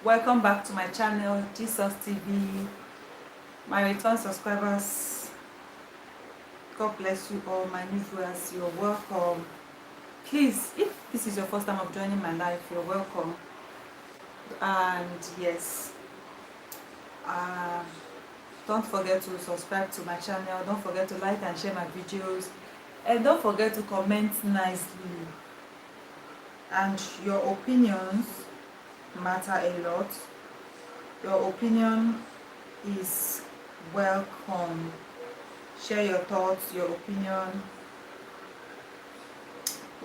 Welcome back to my channel, Jesus TV. My return subscribers, God bless you all. My new viewers, you're welcome. Please, if this is your first time of joining my life, you're welcome. And yes, uh, don't forget to subscribe to my channel. Don't forget to like and share my videos. And don't forget to comment nicely. And your opinions matter a lot. Your opinion is welcome. Share your thoughts, your opinion,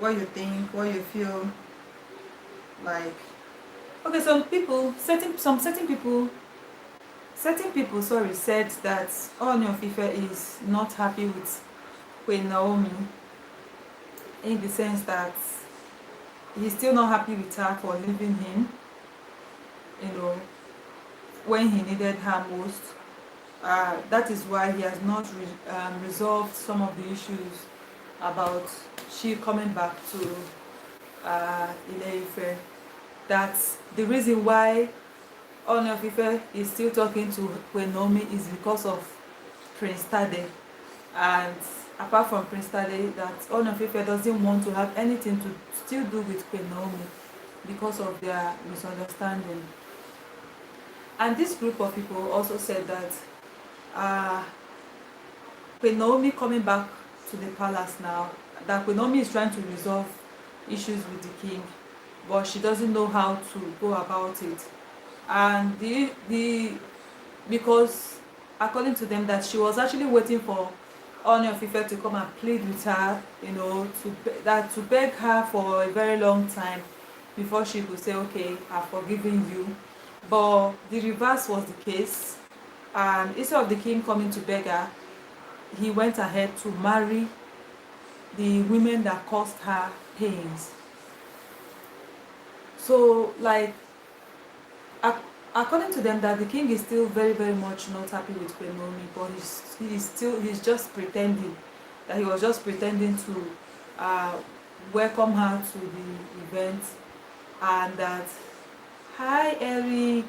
what you think, what you feel like. Okay, certain people, said that Ooni of Ife is not happy with Queen Naomi, in the sense that he's still not happy with her for leaving him, when he needed her most. That is why he has not resolved some of the issues about she coming back to Ile-Ife. That's the reason why Ooni of Ife is still talking to Queen Naomi is because of Prince Tade. And apart from Prince Tade, that Ooni of Ife doesn't want to have anything to still do with Queen Naomi because of their misunderstanding. And this group of people also said that Queen Naomi coming back to the palace now, that Queen Naomi is trying to resolve issues with the king, but she doesn't know how to go about it. And because according to them, that she was actually waiting for Ooni of Ife to come and plead with her, to beg her for a very long time before she could say, okay, I've forgiven you. But the reverse was the case, and instead of the king coming to beg her, he went ahead to marry the women that caused her pains. So, like, according to them, that the king is still very, very much not happy with Queen Naomi, but he's just pretending, that he was just pretending to welcome her to the event, and that, hi Eric,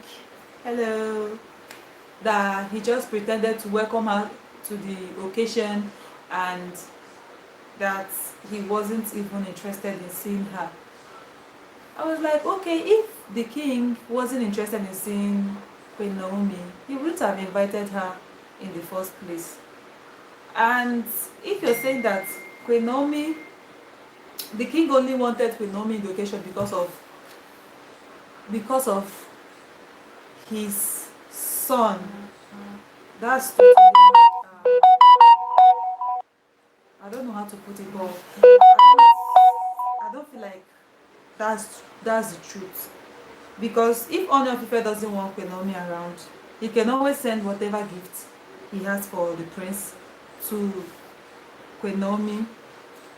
hello, that he just pretended to welcome her to the occasion, and that he wasn't even interested in seeing her. I was like, okay, if the king wasn't interested in seeing Queen Naomi, he wouldn't have invited her in the first place. And if you're saying that Queen Naomi, the king only wanted Queen Naomi in the occasion because of his son, that's totally, I don't know how to put it, but I don't feel like that's the truth. Because if Ooni of Ife doesn't want Queen Naomi around, he can always send whatever gift he has for the prince to Queen Naomi,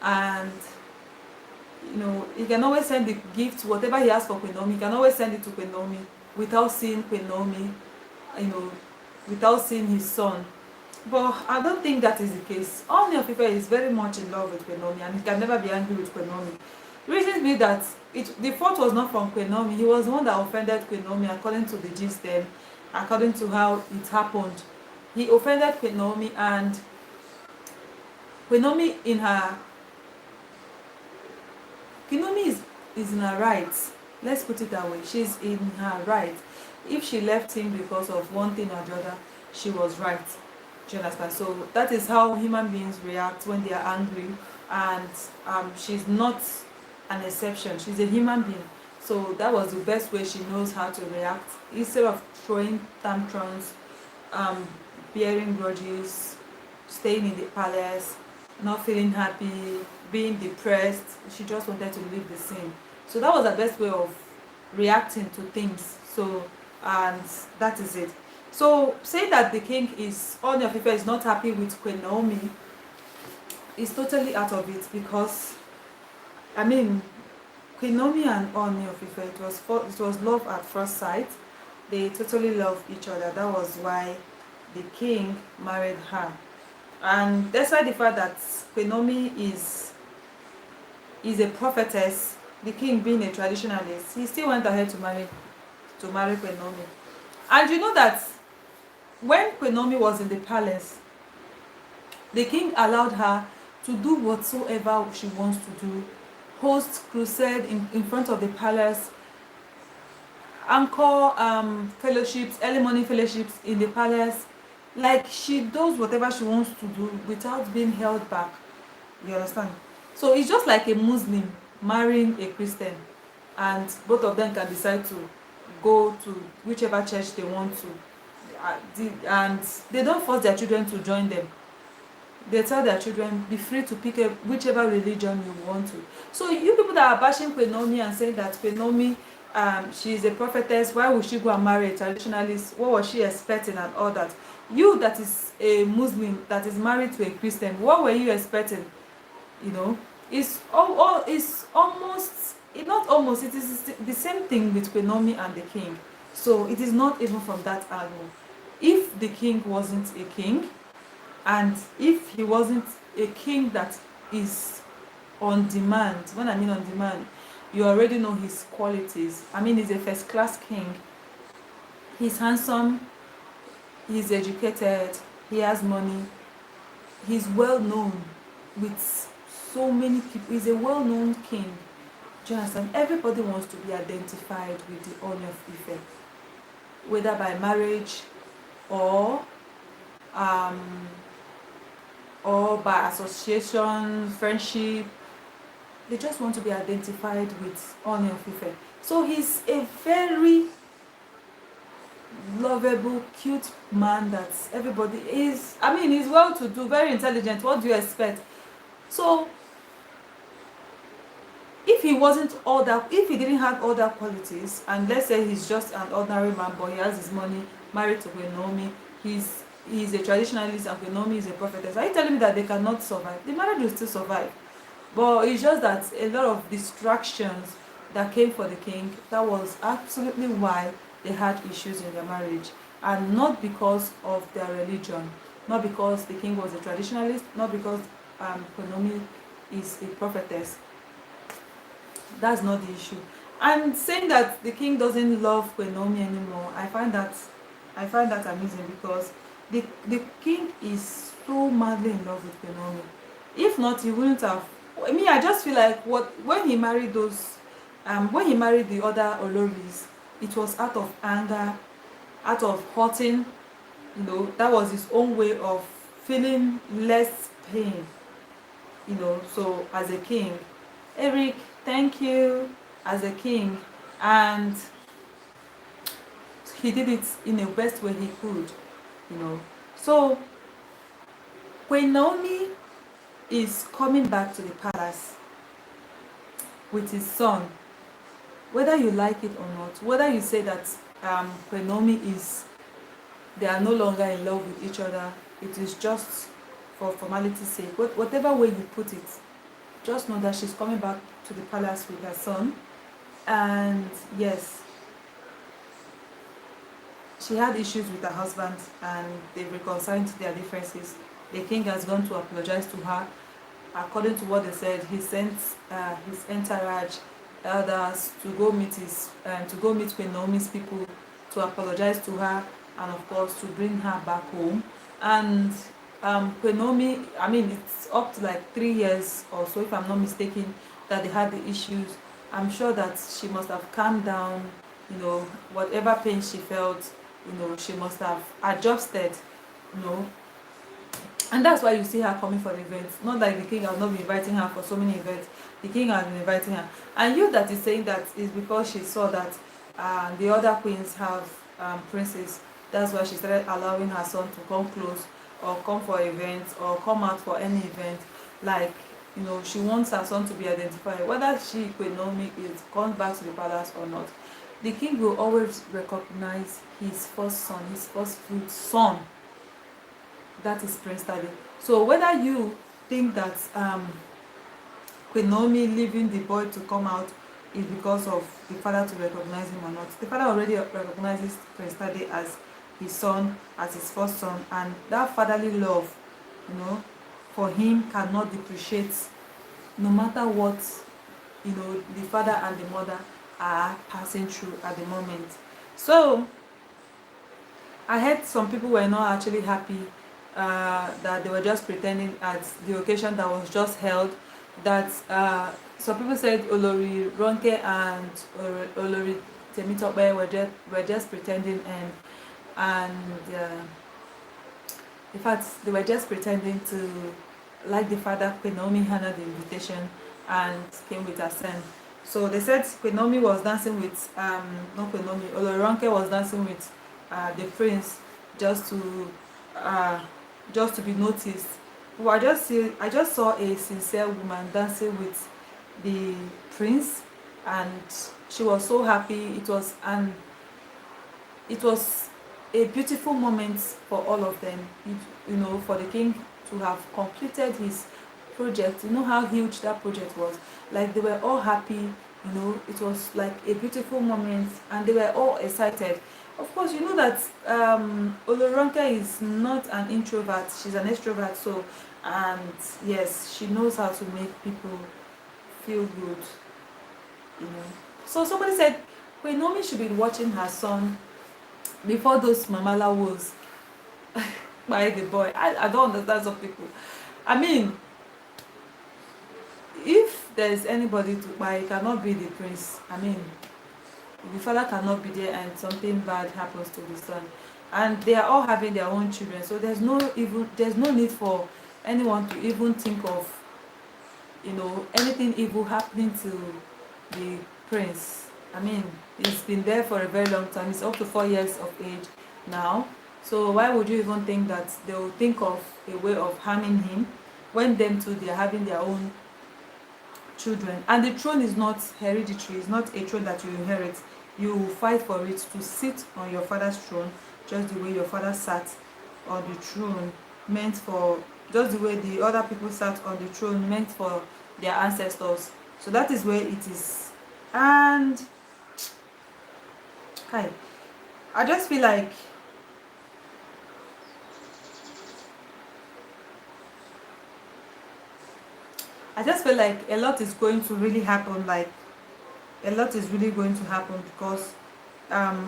and he can always send the gift, whatever he has for Queen Naomi, he can always send it to Queen Naomi without seeing Queen Naomi, without seeing his son. But I don't think that is the case. Ooni of Ife is very much in love with Queen Naomi, and he can never be angry with Queen Naomi. Reasons be that the fault was not from Queen Naomi. He was the one that offended Queen Naomi, according to the gist, according to how it happened. He offended Queen Naomi, and Queen Naomi is in her rights. Let's put it that way. She's in her right. If she left him because of one thing or the other, she was right. Do you understand? So that is how human beings react when they are angry, and she's not an exception. She's a human being. So that was the best way she knows how to react. Instead of throwing tantrums, bearing grudges, staying in the palace, not feeling happy, being depressed, she just wanted to leave the scene. So that was the best way of reacting to things. So, and that is it. So saying that the king Ooni of Ife is not happy with Queen Naomi is totally out of it, because Queen Naomi and Ooni of Ife, it was love at first sight. They totally love each other. That was why the king married her. And despite the fact that Queen Naomi is a prophetess, the king being a traditionalist, he still went ahead to marry to marry Queen Naomi. And you know that when Queen Naomi was in the palace, the king allowed her to do whatsoever she wants to do, host crusade in front of the palace, anchor fellowships, early morning fellowships in the palace. Like, she does whatever she wants to do without being held back. You understand? So it's just like a Muslim marrying a Christian, and both of them can decide to go to whichever church they want to, and they don't force their children to join them. They tell their children, be free to pick whichever religion you want to. So you people that are bashing Queen Naomi and saying that Queen Naomi, she is a prophetess, why would she go and marry a traditionalist? What was she expecting and all that? You that is a Muslim that is married to a Christian, what were you expecting? You know, it's almost, not almost, it is the same thing with Queen Naomi and the king. So it is not even from that angle. If the king wasn't a king, and if he wasn't a king that is on demand, when I mean on demand, you already know his qualities. I mean, he's a first class king. He's handsome, he's educated, he has money, he's well known with so many people. He's a well known king. Do you understand? Everybody wants to be identified with the Ooni of Ife, whether by marriage or by association, friendship. They just want to be identified with Ooni of Ife. So he's a very lovable, cute man that everybody is. I mean, he's well to do, very intelligent. What do you expect? So if he wasn't all that, if he didn't have all that qualities, and let's say he's just an ordinary man, but he has his money, married to Queen Naomi, he's a traditionalist, and Queen Naomi is a prophetess, are you telling me that they cannot survive? The marriage will still survive. But it's just that a lot of distractions that came for the king, that was absolutely why they had issues in their marriage. And not because of their religion, not because the king was a traditionalist, not because Queen Naomi is a prophetess. That's not the issue. And saying that the king doesn't love Queen Naomi anymore, I find that amusing, because the king is so madly in love with Queen Naomi. If not, he wouldn't have. I mean, I just feel like when he married the other Oloris, it was out of anger, out of hurting. You know, that was his own way of feeling less pain. You know, so as a king, Eric, thank you, as a king, and he did it in the best way he could, you know. So Queen Naomi is coming back to the palace with his son, whether you like it or not, whether you say that Queen Naomi they are no longer in love with each other, it is just for formality's sake, whatever way you put it, just know that she's coming back to the palace with her son. And yes, she had issues with her husband, and they reconciled their differences. The king has gone to apologize to her. According to what they said, he sent his entourage elders to go meet Queen Naomi's people, to apologize to her, and of course to bring her back home. And Queen Naomi, I mean, it's up to like 3 years or so, if I'm not mistaken, that they had the issues. I'm sure that she must have calmed down, you know, whatever pain she felt, you know, she must have adjusted, you know. And that's why you see her coming for the events. Not like the king has not been inviting her for so many events. The king has been inviting her. And you that is saying that is because she saw that the other queens have princes. That's why she started allowing her son to come close, or come for events, or come out for any event. Like, you know, she wants her son to be identified. Whether she, Queen Naomi, comes back to the palace or not, the king will always recognize his first son, his first fruit son. That is Prince Tade. So whether you think that Queen Naomi leaving the boy to come out is because of the father to recognize him or not, the father already recognizes Prince Tade as his son, as his first son, and that fatherly love, you know, for him cannot depreciate, no matter what, you know, the father and the mother are passing through at the moment. So I heard some people were not actually happy, that they were just pretending at the occasion that was just held. That some people said Olori Ronke and Olori Temitope were just pretending, and in fact they were just pretending to like the father. Queen Naomi handed the invitation and came with her son. So they said Queen Naomi was dancing with not Queen Naomi, Oloronke was dancing with the prince just to uh, just to be noticed. But I just saw a sincere woman dancing with the prince, and she was so happy. It was a beautiful moment for all of them. For the king to have completed his project. You know how huge that project was. Like they were all happy. It was like a beautiful moment, and they were all excited. Of course, you know that Oloronke is not an introvert; she's an extrovert. So, and yes, she knows how to make people feel good. You know. So somebody said, "Wait, Naomi should be watching her son before those mamala was by the boy." I don't understand some people. I mean, if there's anybody to buy, it cannot be the prince. I mean, the father cannot be there and something bad happens to the son. And they are all having their own children. So there's no need for anyone to even think of anything evil happening to the prince. I mean, he's been there for a very long time. He's up to 4 years of age now. So why would you even think that they will think of a way of harming him when them two they are having their own children? And the throne is not hereditary. It's not a throne that you inherit. You fight for it to sit on your father's throne, just the way your father sat on the throne, meant for just the way the other people sat on the throne, meant for their ancestors. So that is where it is. And hi, I just feel like a lot is going to really happen. Like a lot is really going to happen because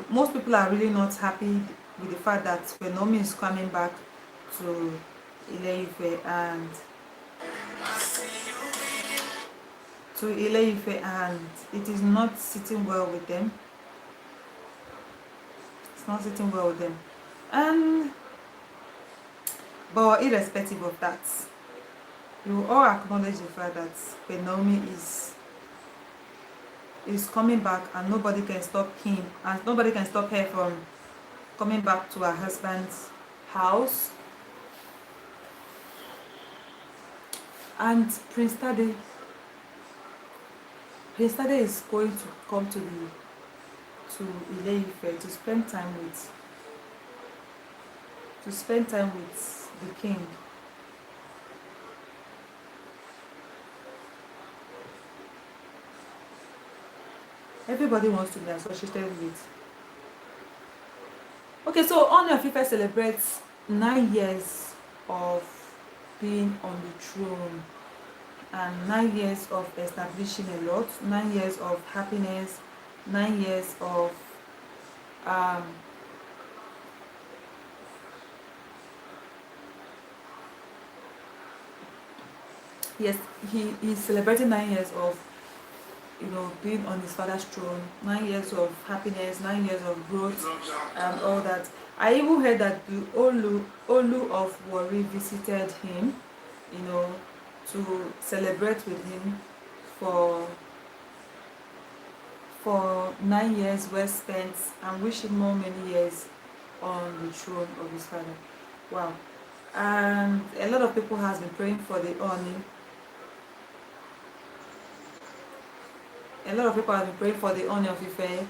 most people are really not happy with the fact that Naomi is coming back to Ile-Ife and it is not sitting well with them. It's not sitting well with them. And but irrespective of that, you all acknowledge the fact that Naomi is coming back, and nobody can stop him, and nobody can stop her from coming back to her husband's house. And Prince Tade is going to come to Ile-Ife to spend time with the king. Everybody wants to be associated with. Okay, so Ooni of Ife celebrates 9 years of being on the throne, and 9 years of establishing a lot, 9 years of happiness, 9 years of yes, he's celebrating 9 years of being on his father's throne, 9 years of happiness, 9 years of growth, and all that. I even heard that the Olu of Warri visited him, to celebrate with him for 9 years well spent, and wish him more many years on the throne of his father. Wow. And a lot of people has been praying for the Ooni. A lot of people have been praying for the Ooni of Ife,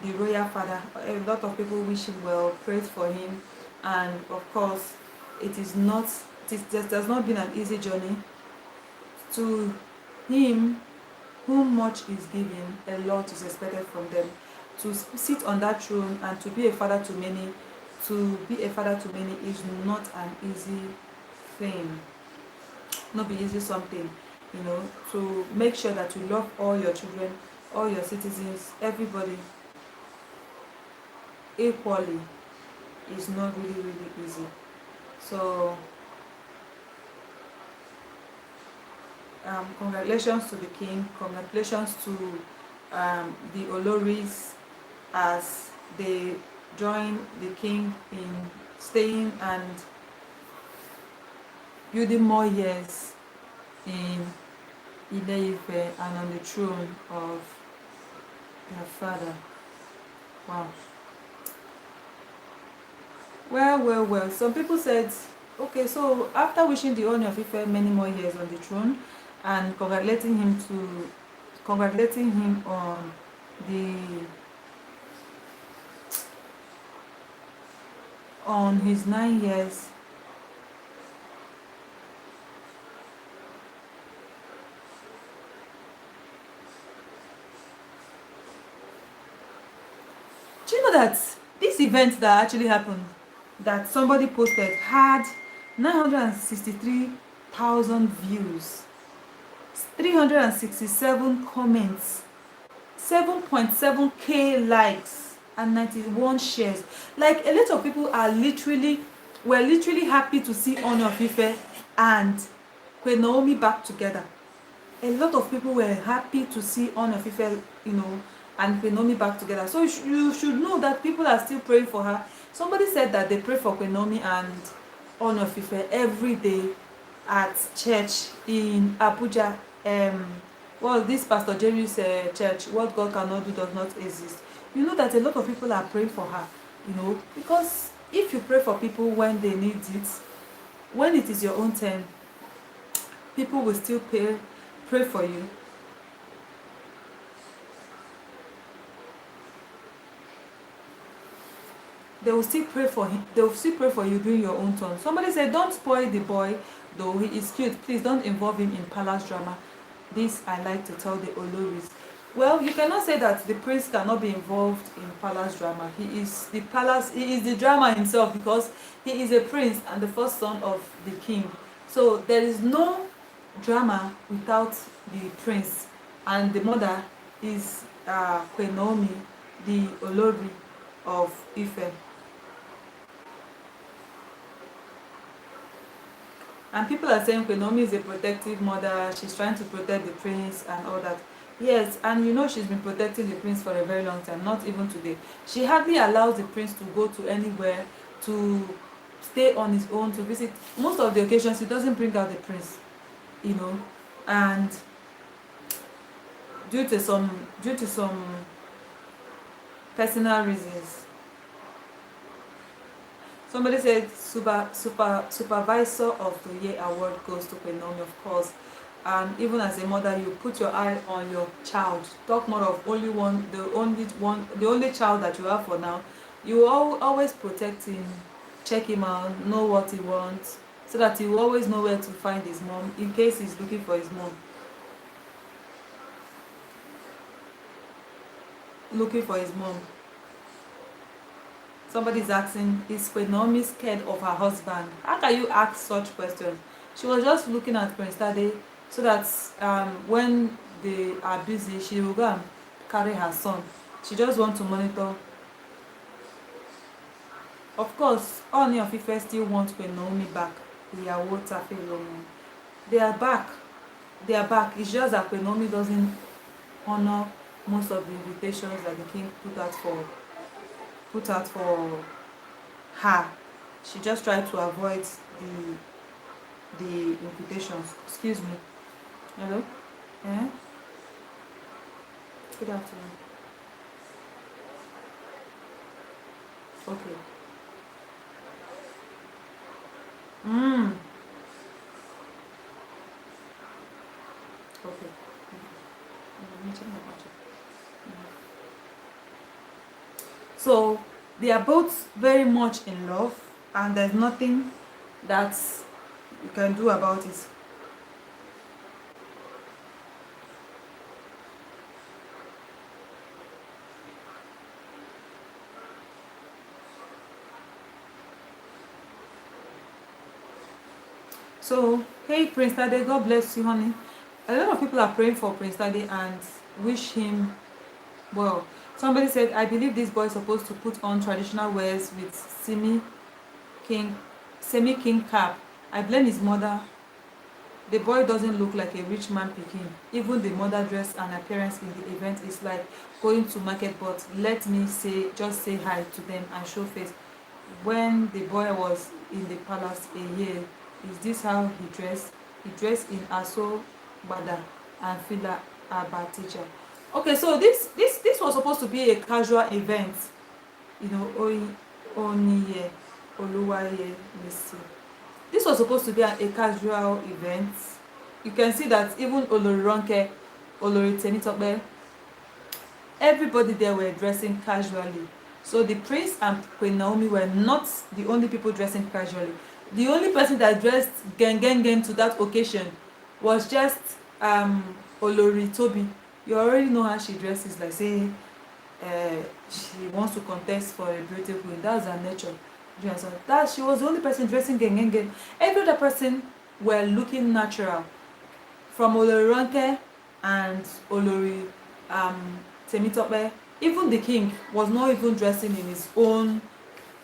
the royal father. A lot of people wish him well, prayed for him, and of course, it has not been an easy journey. To him, whom much is given, a lot is expected from them. To sit on that throne and to be a father to many, is not an easy thing. Not be easy something. To make sure that you love all your children, all your citizens, everybody. equally is not really, really easy. So, congratulations to the king, congratulations to the Oloris as they join the king in staying and building more years in Ile-Ife and on the throne of their father. Wow. Well. Some people said, okay, so after wishing the Ooni of Ife many more years on the throne and congratulating him the on his 9 years. Do you know that this event that actually happened, that somebody posted, had 963,000 views, 367 comments, 7.7k likes, and 91 shares. Like, a lot of people were literally happy to see Ooni of Ife and Queen Naomi back together. A lot of people were happy to see Ooni of Ife, and Queen Naomi back together. So you should know that people are still praying for her. Somebody said that they pray for Queen Naomi and Ooni of Ife every day at church in Abuja. Well, this Pastor Jerry's church, what God cannot do does not exist. You know that a lot of people are praying for her, because if you pray for people when they need it, when it is your own turn, people will still pray for you. They will still pray for him. They will still pray for you during your own turn. Somebody said, don't spoil the boy, though he is cute. Please don't involve him in palace drama. This I like to tell the Oloris. Well, you cannot say that the prince cannot be involved in palace drama. He is the drama himself, because he is a prince and the first son of the king. So there is no drama without the prince, and the mother is Queen Naomi, the Olori of Ife. And people are saying Queen Naomi is a protective mother, she's trying to protect the prince and all that. Yes, and she's been protecting the prince for a very long time, not even today. She hardly allows the prince to go to anywhere, to stay on his own, to visit. Most of the occasions, he doesn't bring out the prince, and due to some personal reasons. Somebody said supervisor of the year award goes to Queen Naomi, of course. And even as a mother, you put your eye on your child. Talk more of the only child that you have for now. You always protect him, check him out, know what he wants, so that he will always know where to find his mom in case he's looking for his mom. Somebody's asking, is Queen Naomi scared of her husband? How can you ask such questions? She was just looking at Prince Tade so that when they are busy, she will go and carry her son. She just wants to monitor. Of course, Ooni of Ife still wants Queen Naomi back. They are back. It's just that Queen Naomi doesn't honor most of the invitations that the king put out for her. She just tried to avoid the invitations. Excuse me. Hello? Yeah? Good afternoon. Okay. Okay. So they are both very much in love, and there's nothing that you can do about it. So, hey Prince Tade, God bless you, honey. A lot of people are praying for Prince Tade and wish him Well, somebody said, I believe this boy is supposed to put on traditional wears with king, semi-king cap. I blame his mother. The boy doesn't look like a rich man picking. Even the mother dress and appearance in the event is like going to market, but let me just say hi to them and show face. When the boy was in the palace a year, is this how he dressed? He dressed in aso, bada, and fila aba teacher. Okay, so this was supposed to be a casual event. You know, Oniye, Oluwaye, Missy. This was supposed to be a casual event. You can see that even Olori Ronke, Olori Temitope, everybody there were dressing casually. So the prince and Queen Naomi were not the only people dressing casually. The only person that dressed gen to that occasion was just Olori Toby. You already know how she dresses, like say she wants to contest for a beauty queen. That's her nature. That she was the only person dressing gen. Every other person were looking natural. From Olori Ronke and Olori Temitope, even the king was not even dressing in his own.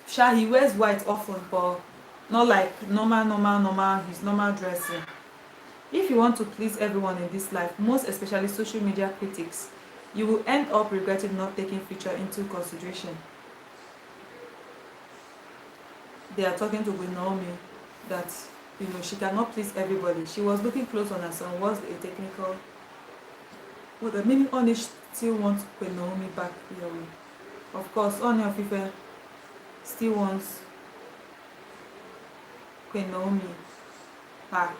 He wears white often, but not like his normal dressing. If you want to please everyone in this life, most especially social media critics, you will end up regretting not taking future into consideration. They are talking to Queen Naomi that she cannot please everybody. She was looking close on her son. Was a technical. Well, the meaning Ooni still wants Queen Naomi back here. Of course, Ooni of Ife still wants Queen Naomi back.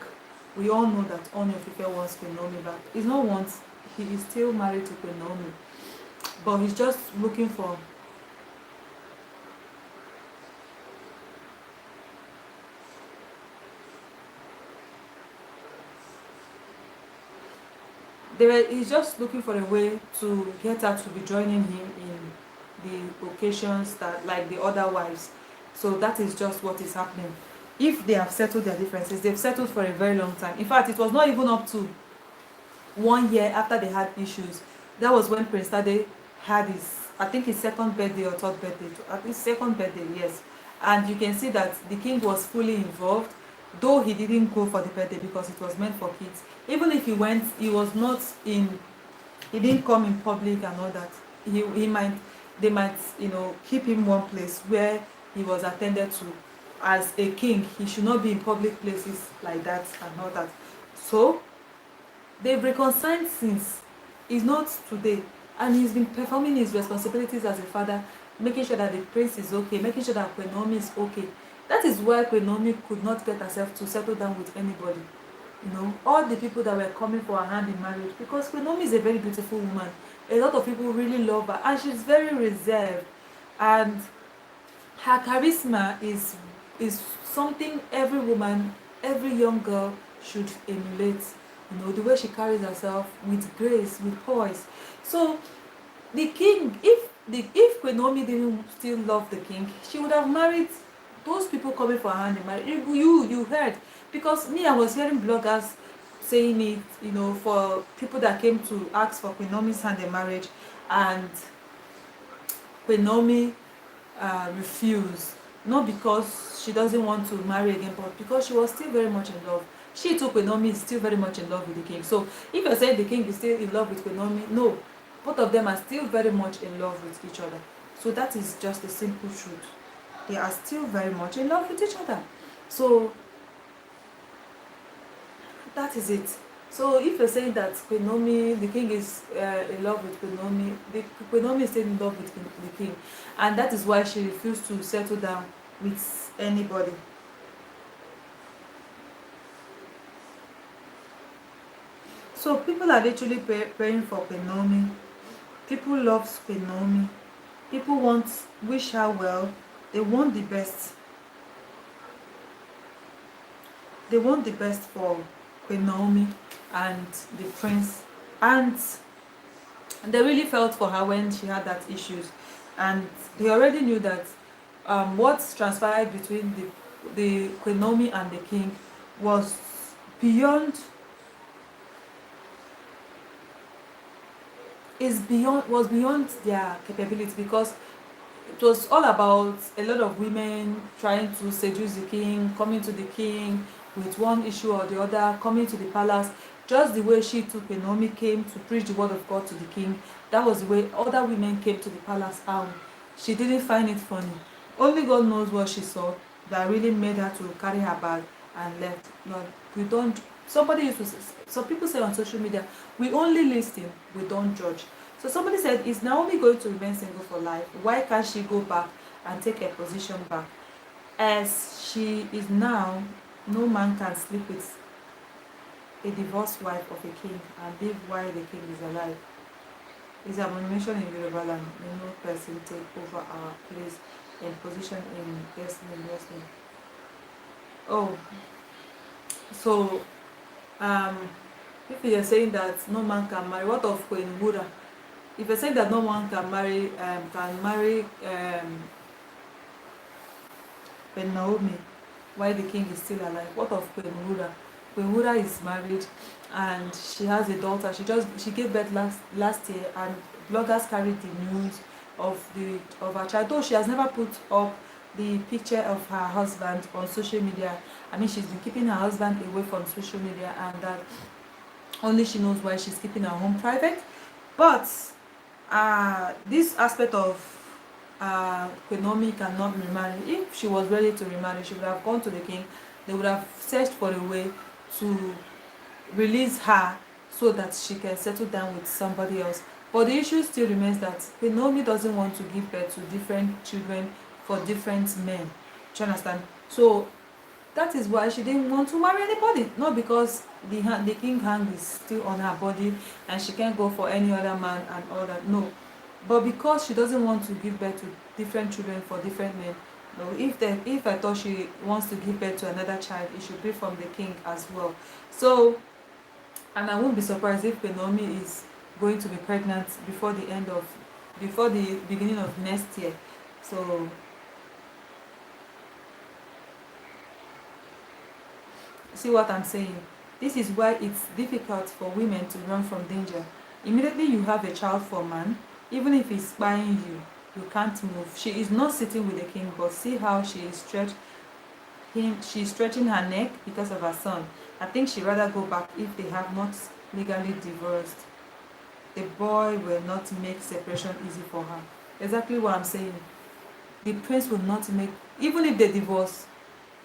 We all know that Ooni of Ife wants Queen Naomi back. He's not wants. He is still married to Queen Naomi, but he's just looking for. He's just looking for a way to get her to be joining him in the occasions that like the other wives. So that is just what is happening. If they have settled their differences, they've settled for a very long time. In fact, it was not even up to 1 year after they had issues. That was when Prince Tade had his second birthday or third birthday. At least second birthday, yes. And you can see that the king was fully involved, though he didn't go for the birthday because it was meant for kids. Even if he went, he didn't come in public and all that. They might keep him one place where he was attended to. As a king, he should not be in public places like that and all that. So they've reconciled since. It's not today, and he's been performing his responsibilities as a father, making sure that the prince is okay, making sure that Queen Naomi is okay. That is why Queen Naomi could not get herself to settle down with anybody. All the people that were coming for her hand in marriage, because Queen Naomi is a very beautiful woman. A lot of people really love her, and she's very reserved, and her charisma is something every woman, every young girl should emulate. The way she carries herself with grace, with poise. So the king, if Queen Naomi didn't still love the king, she would have married those people coming for her hand in marriage. You heard, because me, I was hearing bloggers saying it, for people that came to ask for Queen Naomi's hand in marriage, and Queen Naomi refused, not because she doesn't want to marry again, but because she was still very much in love. She too, Queen Naomi, is still very much in love with the king. So if you're saying the king is still in love with Queen Naomi, no, both of them are still very much in love with each other. So that is just the simple truth. They are still very much in love with each other. So that is it. So if you're saying that Queen Naomi, the king is in love with Queen Naomi, Queen Naomi is still in love with the king, and that is why she refused to settle down with anybody. So people are literally praying for Queen Naomi. People love Queen Naomi. People wish her well. They want the best. They want the best for Queen Naomi and the prince, and they really felt for her when she had that issues, and they already knew that what transpired between the Queen Naomi and the king was beyond. was beyond their capability, because it was all about a lot of women trying to seduce the king, coming to the king with one issue or the other, coming to the palace. Just the way she took when Naomi came to preach the word of God to the king, that was the way other women came to the palace. She didn't find it funny. Only God knows what she saw that really made her to carry her bag and left. No, we don't. Somebody used to. Some people say on social media, we only listen, we don't judge. So somebody said, is Naomi going to remain single for life? Why can't she go back and take her position back? As she is now, no man can sleep with a divorced wife of a king and live while the king is alive. It's an abomination in Yoruba land. May no person take over our place and position in destiny. Oh, so um, if you're saying that no man can marry, what of Queen Buddha? If you're saying that no one can marry Queen Naomi while the king is still alive, what of Queen Buddha? Queen Buddha is married and she has a daughter. She gave birth last year, and bloggers carried the news of her child. Though she has never put up the picture of her husband on social media. I mean, she's been keeping her husband away from social media, and that only she knows why she's keeping her home private. But this aspect of Queen Naomi cannot remarry. If she was ready to remarry, she would have gone to the king. They would have searched for a way to release her so that she can settle down with somebody else. But the issue still remains that Queen Naomi doesn't want to give birth to different children for different men. Do you understand? So that is why she didn't want to marry anybody. Not because the king hand is still on her body and she can't go for any other man and all that. No. But because she doesn't want to give birth to different children for different men. No, if I thought she wants to give birth to another child, it should be from the king as well. So, and I won't be surprised if Naomi is going to be pregnant before the beginning of next year. So see what I'm saying? This is why it's difficult for women to run from danger. Immediately you have a child for a man, even if he's spying you, you can't move. She is not sitting with the king, but see how she's stretching her neck because of her son. I think she'd rather go back if they have not legally divorced. The boy will not make separation easy for her. Exactly what I'm saying. The prince will not make, even if they divorce,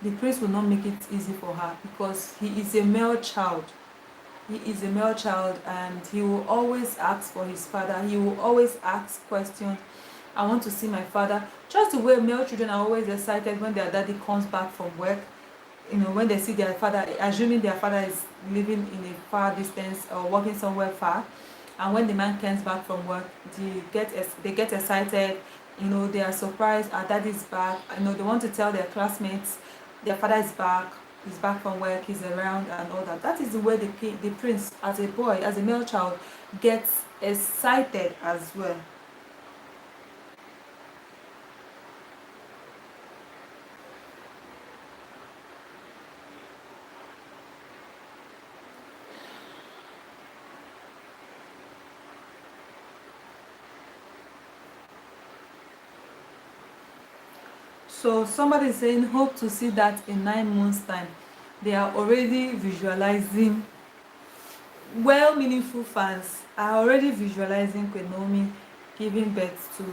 the prince will not make it easy for her, because he is a male child. He is a male child, and he will always ask for his father. He will always ask questions. I want to see my father. Just the way male children are always excited when their daddy comes back from work. You know, when they see their father, assuming their father is living in a far distance or working somewhere far, and when the man comes back from work, they get excited. You know, they are surprised our daddy's back. You know, they want to tell their classmates their father is back. He's back from work. He's around and all that. That is the way the prince, as a boy, as a male child, gets excited as well. So somebody is saying, hope to see that in 9 months' time. They are already visualizing, well, meaningful fans are already visualizing Queen Naomi giving birth to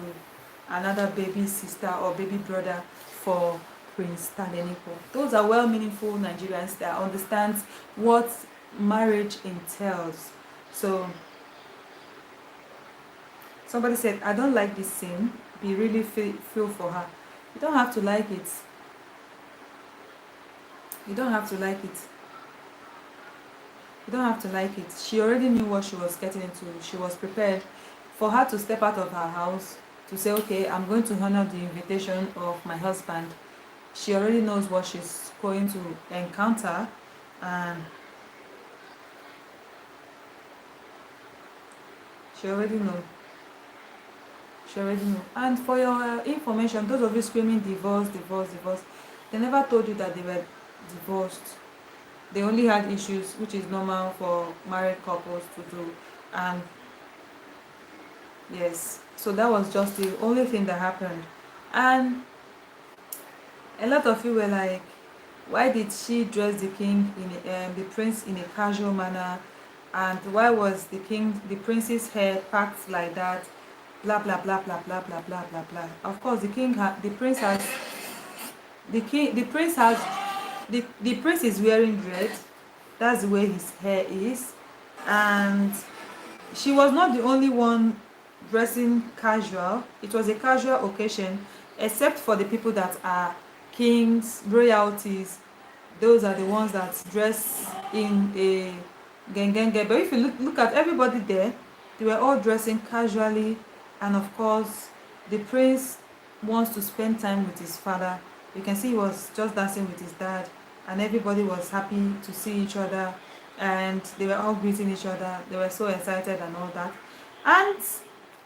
another baby sister or baby brother for Prince Tadeniko. Those are well meaningful Nigerians that understand what marriage entails. So somebody said, I don't like this scene. Be really feel for her. You don't have to like it. You don't have to like it. You don't have to like it. She already knew what she was getting into. She was prepared. For her to step out of her house to say, okay, I'm going to honor the invitation of my husband. She already knows what she's going to encounter, and she already knows. She already know. And for your information, those of you screaming divorce, divorce, divorce, they never told you that they were divorced. They only had issues, which is normal for married couples to do. And Yes. So that was just the only thing that happened. And a lot of you were like, why did she dress the king in the prince in a casual manner, and why was the prince's hair packed like that, blah blah blah blah blah blah blah blah blah. Of course, the prince has the prince has the prince is wearing red. That's the way his hair is. And she was not the only one dressing casual. It was a casual occasion, except for the people that are kings, royalties. Those are the ones that dress in a gengenge. But if you look at everybody there, they were all dressing casually. And of course, the prince wants to spend time with his father. You can see he was just dancing with his dad, and everybody was happy to see each other, and they were all greeting each other. They were so excited and all that. And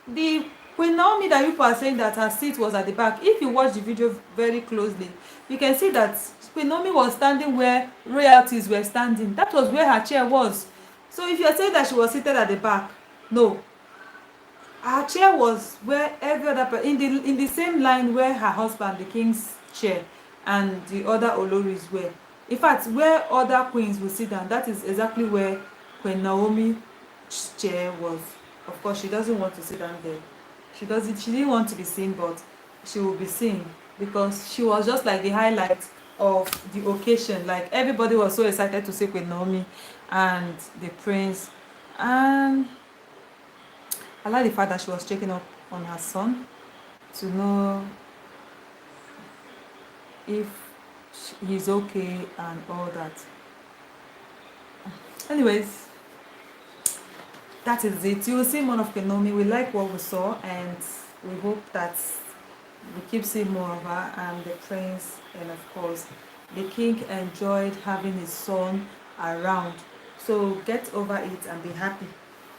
the Queen Naomi that people are saying that her seat was at the back, if you watch the video very closely, you can see that Queen Naomi was standing where royalties were standing. That was where her chair was. So if you are saying that she was seated at the back, no, her chair was where every other person, in the same line where her husband, the king's chair, and the other Oloris were. In fact, where other queens would sit down, that is exactly where Queen Naomi's chair was. Of course, she doesn't want to sit down there. She didn't want to be seen, but she will be seen because she was just like the highlight of the occasion. Like, everybody was so excited to see Queen Naomi and the prince. And I like the fact that she was checking up on her son to know if he's okay and all that. Anyways, that is it. You will see more of Queen Naomi. We like what we saw, and we hope that we keep seeing more of her and the prince. And of course, the king enjoyed having his son around. So get over it and be happy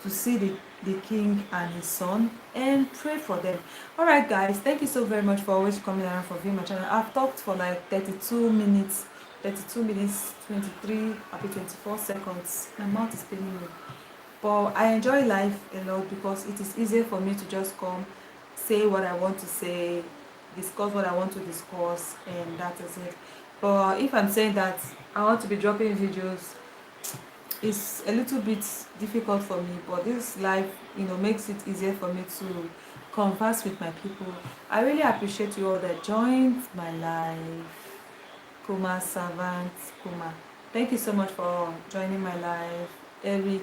to see the king and his son, and pray for them. Alright guys, thank you so very much for always coming around for viewing my channel. I've talked for like 32 minutes 23 up to 24 seconds. My mouth is paining me, but I enjoy life a lot because it is easier for me to just come, say what I want to say, discuss what I want to discuss, and that is it. But if I'm saying that I want to be dropping videos, it's a little bit difficult for me, but this life, makes it easier for me to converse with my people. I really appreciate you all that joined my life. Kuma Savant, Kuma, thank you so much for joining my life. Eric,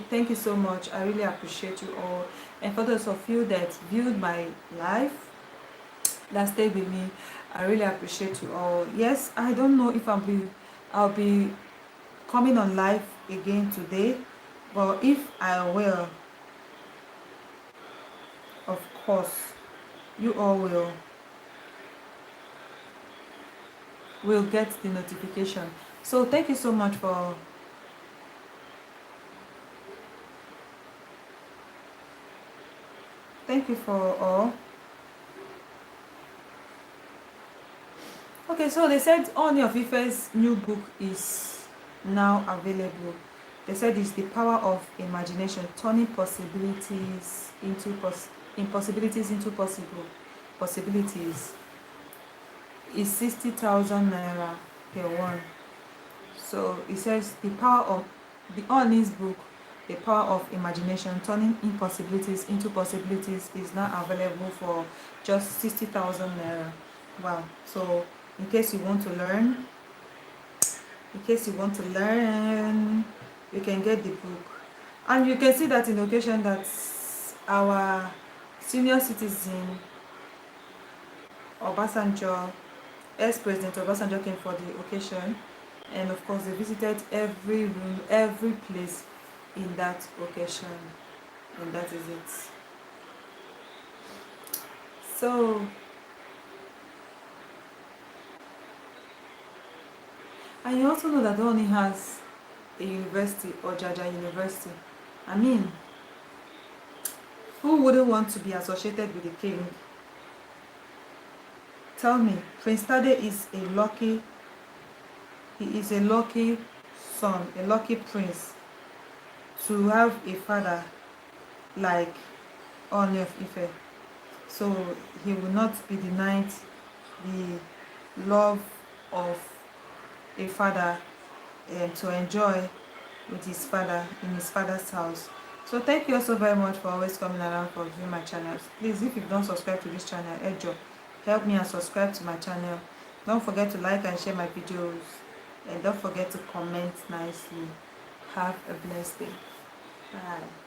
thank you so much. I really appreciate you all. And for those of you that viewed my life, that stayed with me, I really appreciate you all. Yes, I don't know if I'll be coming on live again today, but if I will, of course you all will get the notification. So thank you so much for all. Okay, so they said Ooni of Ife's new book is now available. They said it's the power of imagination, turning possibilities into impossibilities into possibilities. Is 60,000 naira per one. So it says the power of the Ooni's book, the power of imagination, turning impossibilities into possibilities, is now available for just 60,000 naira. Wow. So in case you want to learn, you can get the book. And you can see that in occasion that our senior citizen Obasanjo, ex-president Obasanjo, came for the occasion, and of course they visited every room, every place in that occasion, and that is it. So and you also know that Ooni has a university, Ojaja University. I mean, who wouldn't want to be associated with the king? Tell me, Prince Tade is a lucky son, a lucky prince to have a father like Ooni of Ife. So he will not be denied the love of a father to enjoy with his father in his father's house. So thank you also very much for always coming around for viewing my channel. Please, if you don't subscribe to this channel, help me and subscribe to my channel. Don't forget to like and share my videos, and don't forget to comment nicely. Have a blessed day. Bye.